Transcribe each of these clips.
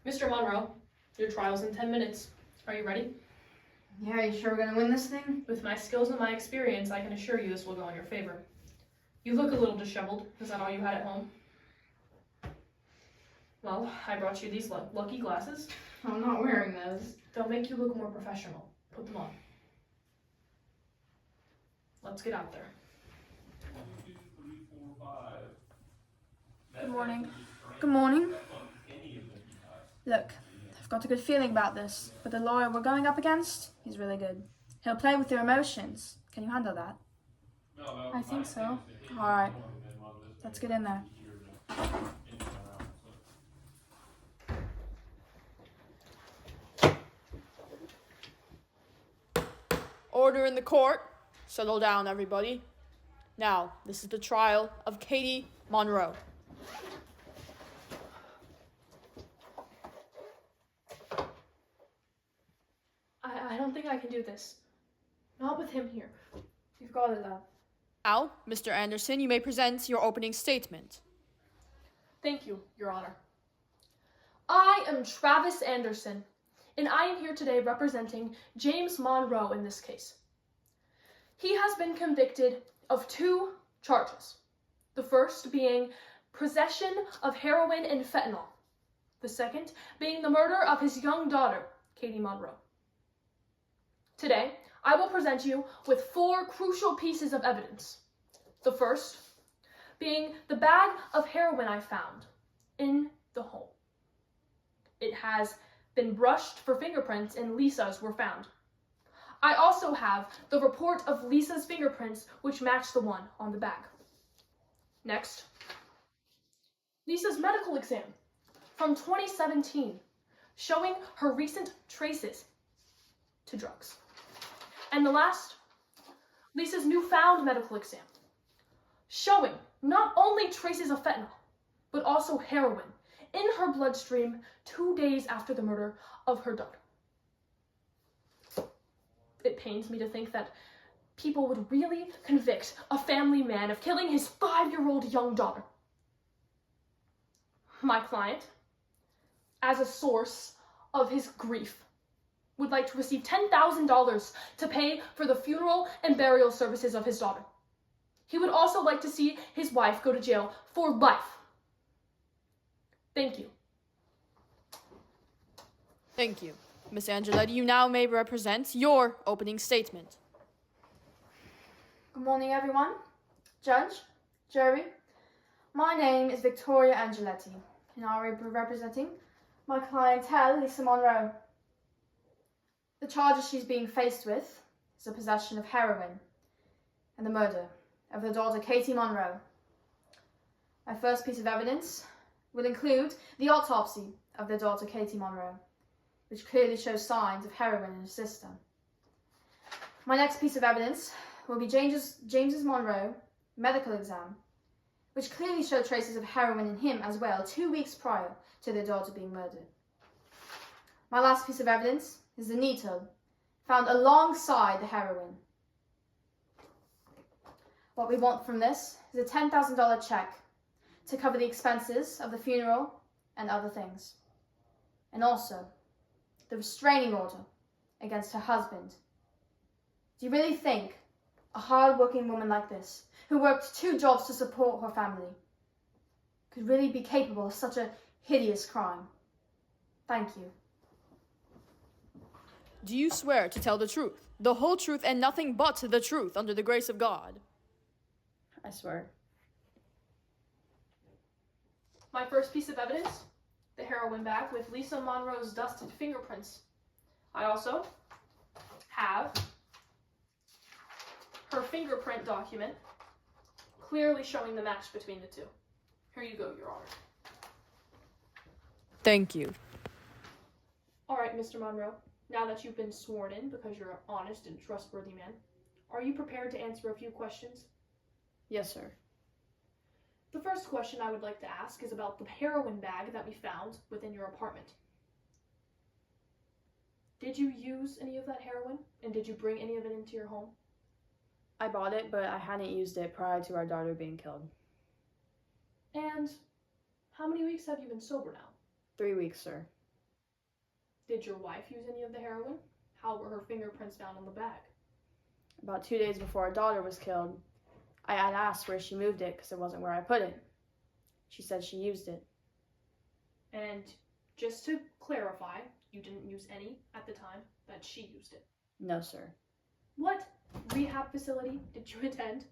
Mr. Monroe, your trial's in 10 minutes. Are you ready? Yeah, you sure we're gonna win this thing? With my skills and my experience, I can assure you this will go in your favor. You look a little disheveled. Is that all you had at home? Well, I brought you these lucky glasses. I'm not wearing those. They'll make you look more professional. Put them on. Let's get out there. 1, 2, 3, 4, 5. Good morning. Good morning. Any of them you have. Look, I've got a good feeling about this, but the lawyer we're going up against, he's really good. He'll play with your emotions. Can you handle that? No, I think so. All right. Let's get in there. Order in the court. Settle down, everybody. Now, this is the trial of Katie Monroe. I don't think I can do this. Not with him here. You've got it, love. Now, Mr. Anderson, you may present your opening statement. Thank you, Your Honor. I am Travis Anderson, and I am here today representing James Monroe in this case. He has been convicted of 2 charges. The first being possession of heroin and fentanyl. The second being the murder of his young daughter, Katie Monroe. Today, I will present you with 4 crucial pieces of evidence. The first being the bag of heroin I found in the home. It has been brushed for fingerprints and Lisa's were found. I also have the report of Lisa's fingerprints which match the one on the bag. Next, Lisa's medical exam from 2017 showing her recent traces to drugs. And the last, Lisa's newfound medical exam showing not only traces of fentanyl, but also heroin in her bloodstream 2 days after the murder of her daughter. It pains me to think that people would really convict a family man of killing his 5-year-old young daughter. My client, as a source of his grief, would like to receive $10,000 to pay for the funeral and burial services of his daughter. He would also like to see his wife go to jail for life. Thank you. Thank you. Miss Angeletti, you now may represent your opening statement. Good morning, everyone. Judge, jury, my name is Victoria Angeletti, and I will be representing my clientele, Lisa Monroe. The charges she's being faced with is the possession of heroin and the murder of her daughter, Katie Monroe. My first piece of evidence will include the autopsy of their daughter, Katie Monroe, which clearly shows signs of heroin in her system. My next piece of evidence will be James's Monroe medical exam, which clearly showed traces of heroin in him as well 2 weeks prior to their daughter being murdered. My last piece of evidence is the needle found alongside the heroin. What we want from this is a $10,000 check to cover the expenses of the funeral and other things. And also, the restraining order against her husband. Do you really think a hard-working woman like this, who worked 2 jobs to support her family, could really be capable of such a hideous crime? Thank you. Do you swear to tell the truth, the whole truth, and nothing but the truth under the grace of God? I swear. My first piece of evidence, the heroin bag with Lisa Monroe's dusted fingerprints. I also have her fingerprint document clearly showing the match between the 2. Here you go, Your Honor. Thank you. All right, Mr. Monroe, now that you've been sworn in because you're an honest and trustworthy man, are you prepared to answer a few questions? Yes, sir. The first question I would like to ask is about the heroin bag that we found within your apartment. Did you use any of that heroin, and did you bring any of it into your home? I bought it, but I hadn't used it prior to our daughter being killed. And how many weeks have you been sober now? 3 weeks, sir. Did your wife use any of the heroin? How were her fingerprints found on the bag? About 2 days before our daughter was killed, I had asked where she moved it because it wasn't where I put it. She said she used it. And just to clarify, you didn't use any at the time that she used it. No, sir. What rehab facility did you attend?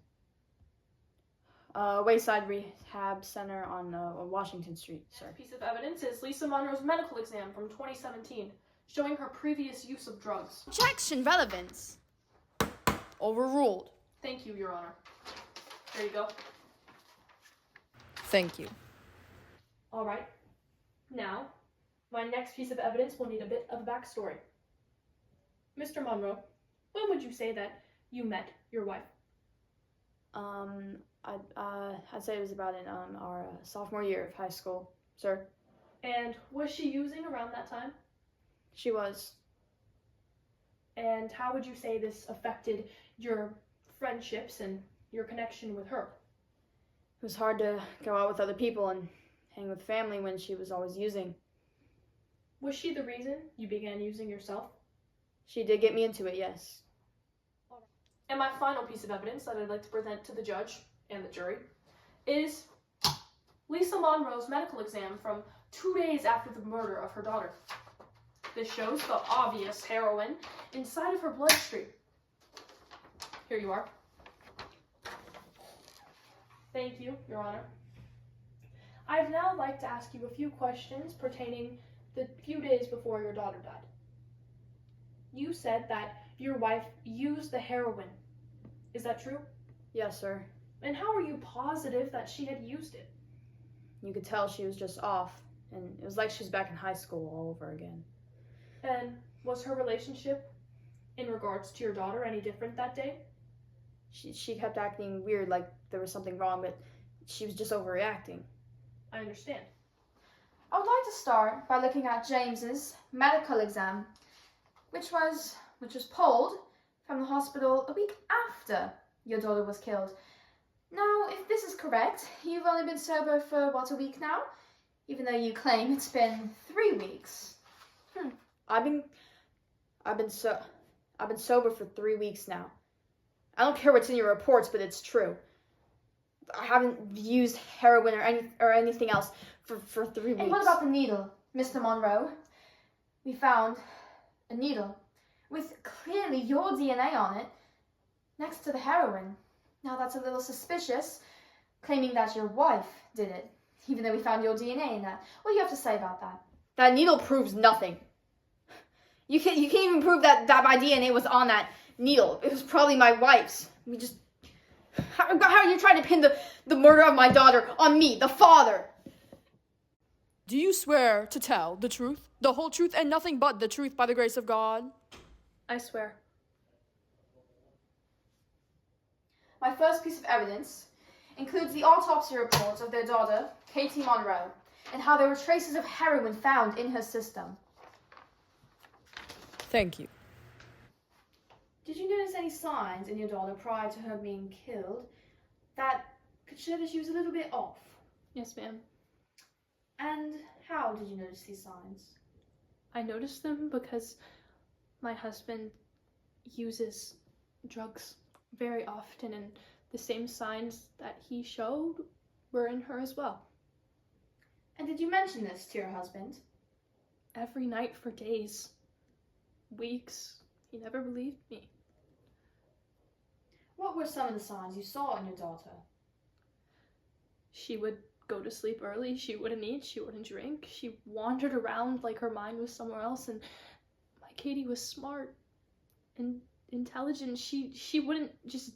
Wayside Rehab Center on Washington Street, sir. Piece of evidence is Lisa Monroe's medical exam from 2017, showing her previous use of drugs. Objection relevance. Overruled. Thank you, Your Honor. There you go. Thank you. All right. Now, my next piece of evidence will need a bit of a backstory. Mr. Monroe, when would you say that you met your wife? I'd say it was about in our sophomore year of high school, sir. And was she using around that time? She was. And how would you say this affected your friendships and your connection with her? It was hard to go out with other people and hang with family when she was always using. Was she the reason you began using yourself? She did get me into it, yes. And my final piece of evidence that I'd like to present to the judge and the jury is Lisa Monroe's medical exam from 2 days after the murder of her daughter. This shows the obvious heroin inside of her bloodstream. Here you are. Thank you, Your Honor. I'd now like to ask you a few questions pertaining the few days before your daughter died. You said that your wife used the heroin. Is that true? Yes, sir. And how are you positive that she had used it? You could tell she was just off, and it was like she was back in high school all over again. And was her relationship in regards to your daughter any different that day? She kept acting weird, like there was something wrong, but she was just overreacting. I understand. I would like to start by looking at James's medical exam, which was pulled from the hospital a week after your daughter was killed. Now, if this is correct, you've only been sober for, what, a week now? Even though you claim it's been 3 weeks. I've been sober for 3 weeks now. I don't care what's in your reports, but it's true. I haven't used heroin or anything else for 3 weeks. And what about the needle, Mr. Monroe? We found a needle with clearly your DNA on it next to the heroin. Now that's a little suspicious, claiming that your wife did it, even though we found your DNA in that. What do you have to say about that? That needle proves nothing. You can't even prove that my DNA was on that needle. It was probably my wife's. How are you trying to pin the murder of my daughter on me, the father? Do you swear to tell the truth, the whole truth, and nothing but the truth by the grace of God? I swear. My first piece of evidence includes the autopsy reports of their daughter, Katie Monroe, and how there were traces of heroin found in her system. Thank you. Did you notice any signs in your daughter prior to her being killed that could show that she was a little bit off? Yes, ma'am. And how did you notice these signs? I noticed them because my husband uses drugs very often, and the same signs that he showed were in her as well. And did you mention this to your husband? Every night for days, weeks. He never believed me. What were some of the signs you saw in your daughter? She would go to sleep early, she wouldn't eat, she wouldn't drink, she wandered around like her mind was somewhere else, and my Katie was smart and intelligent. She wouldn't just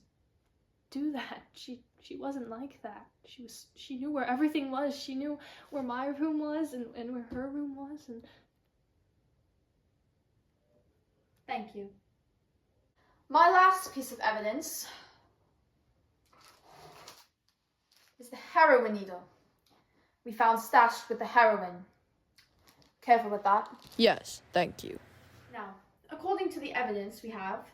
do that. She wasn't like that. She knew where everything was. She knew where my room was and where her room was. And Thank you. My last piece of evidence is the heroin needle we found stashed with the heroin. Careful with that. Yes, thank you. Now, according to the evidence we have,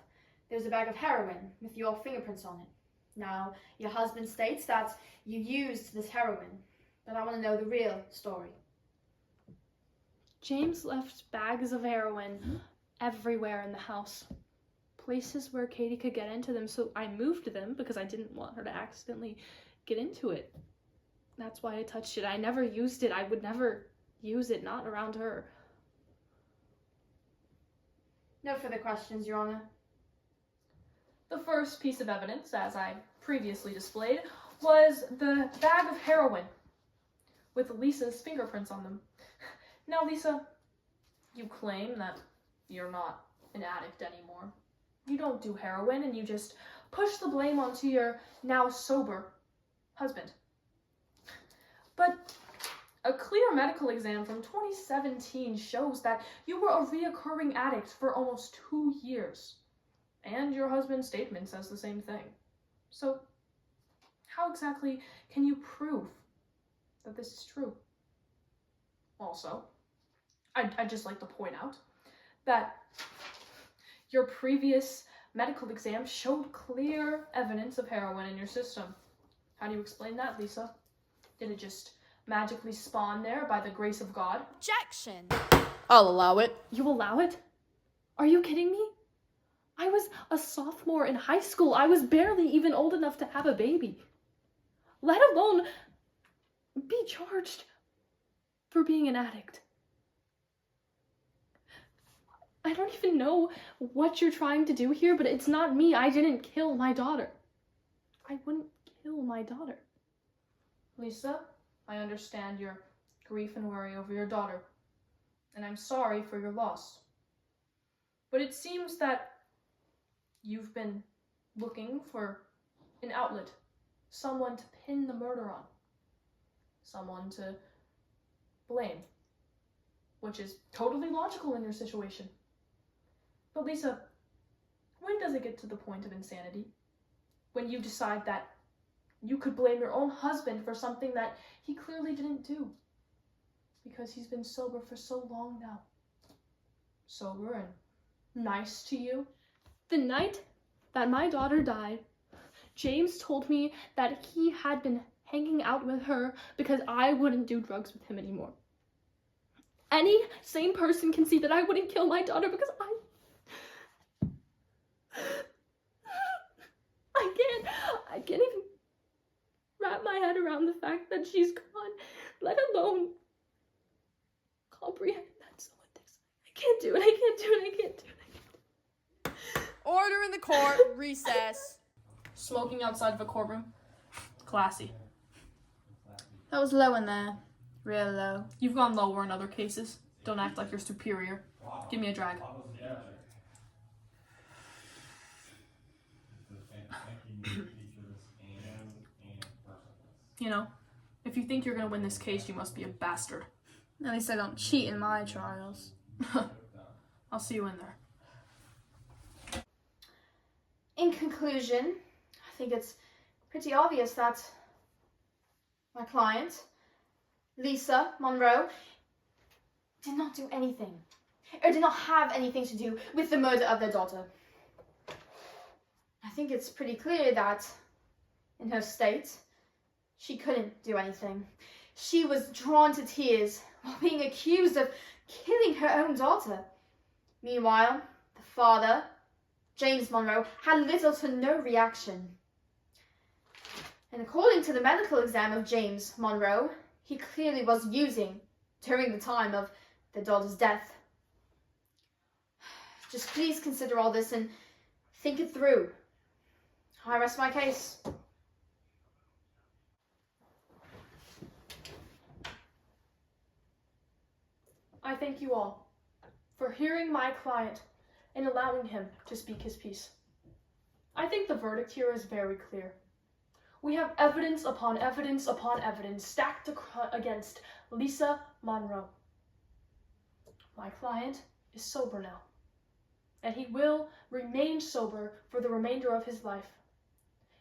there's a bag of heroin with your fingerprints on it. Now, your husband states that you used this heroin, but I want to know the real story. James left bags of heroin everywhere in the house. Places where Katie could get into them, so I moved them because I didn't want her to accidentally get into it. That's why I touched it. I never used it. I would never use it, not around her. No further questions, Your Honor. The first piece of evidence, as I previously displayed, was the bag of heroin with Lisa's fingerprints on them. Now, Lisa, you claim that you're not an addict anymore. You don't do heroin, and you just push the blame onto your now sober husband. But a clear medical exam from 2017 shows that you were a reoccurring addict for almost 2 years. And your husband's statement says the same thing. So, how exactly can you prove that this is true? Also, I'd just like to point out that your previous medical exam showed clear evidence of heroin in your system. How do you explain that, Lisa? Did it just magically spawn there by the grace of God? Objection! I'll allow it. You allow it? Are you kidding me? I was a sophomore in high school. I was barely even old enough to have a baby. Let alone be charged for being an addict. I don't even know what you're trying to do here, but it's not me. I didn't kill my daughter. I wouldn't kill my daughter. Lisa, I understand your grief and worry over your daughter, and I'm sorry for your loss. But it seems that you've been looking for an outlet, someone to pin the murder on, someone to blame, which is totally logical in your situation. But Lisa, when does it get to the point of insanity? When you decide that you could blame your own husband for something that he clearly didn't do, because he's been sober for so long now. Sober and nice to you. The night that my daughter died, James told me that he had been hanging out with her because I wouldn't do drugs with him anymore. Any sane person can see that I wouldn't kill my daughter because I can't even wrap my head around the fact that she's gone, let alone comprehend that someone thinks I can't do it. Order in the court. Recess. Smoking outside of a courtroom. Classy. That was low in there. Real low. You've gone lower in other cases. Don't act like you're superior. Give me a drag. You know, if you think you're gonna win this case, you must be a bastard. At least I don't cheat in my trials. I'll see you in there. In conclusion, I think it's pretty obvious that my client, Lisa Monroe, did not do anything, or did not have anything to do with the murder of their daughter. I think it's pretty clear that, in her state, she couldn't do anything. She was drawn to tears while being accused of killing her own daughter. Meanwhile, the father, James Monroe, had little to no reaction. And according to the medical exam of James Monroe, he clearly was using during the time of their daughter's death. Just please consider all this and think it through. I rest my case. I thank you all for hearing my client and allowing him to speak his piece. I think the verdict here is very clear. We have evidence upon evidence upon evidence stacked against Lisa Monroe. My client is sober now, and he will remain sober for the remainder of his life.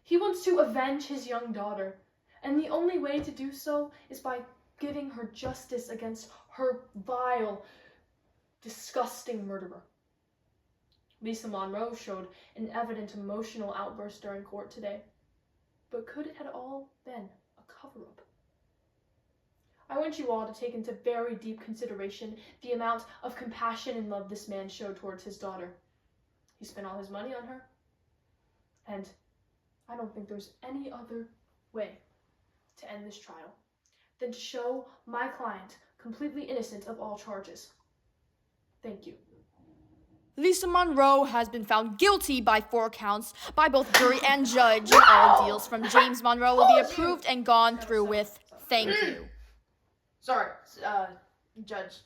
He wants to avenge his young daughter, and the only way to do so is by giving her justice against her vile, disgusting murderer. Lisa Monroe showed an evident emotional outburst during court today, but could it have all been a cover-up? I want want you all to take into very deep consideration the amount of compassion and love this man showed towards his daughter. He spent all his money on her. And I don't think there's any other way to end this trial than to show my client completely innocent of all charges. Thank you. Lisa Monroe has been found guilty by 4 counts by both jury and judge, and all deals from James Monroe will be approved and gone through with. Thank you. Sorry, Judge.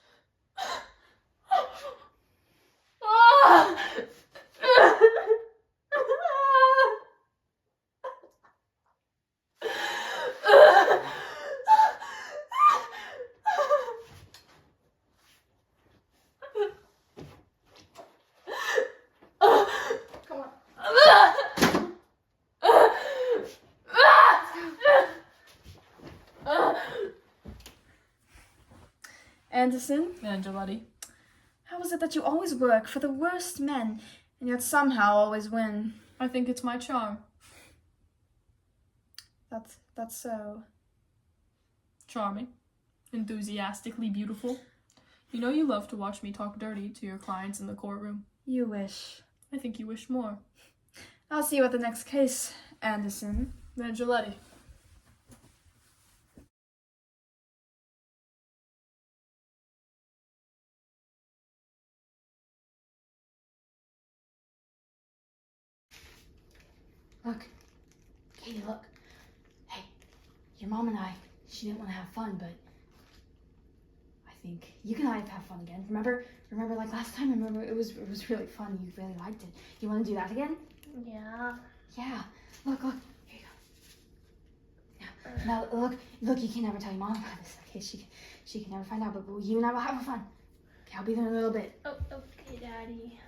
Come on. Anderson, Angeletti. how is it that you always work for the worst men and yet somehow always win? I think it's my charm. That's so. Charming. Enthusiastically beautiful. You know you love to watch me talk dirty to your clients in the courtroom. You wish. I think you wish more. I'll see you at the next case, Anderson. Angeletti. Look. Katie, look. Hey, your mom and I, she didn't want to have fun, but I think you and I have fun again. Remember like last time? Remember it was really fun. You really liked it. You want to do that again? Yeah. Yeah. Look. Here you go. Now look. You can't ever tell your mom about this. Okay, she can never find out. But you and I will have fun. Okay, I'll be there in a little bit. Oh, okay, Daddy.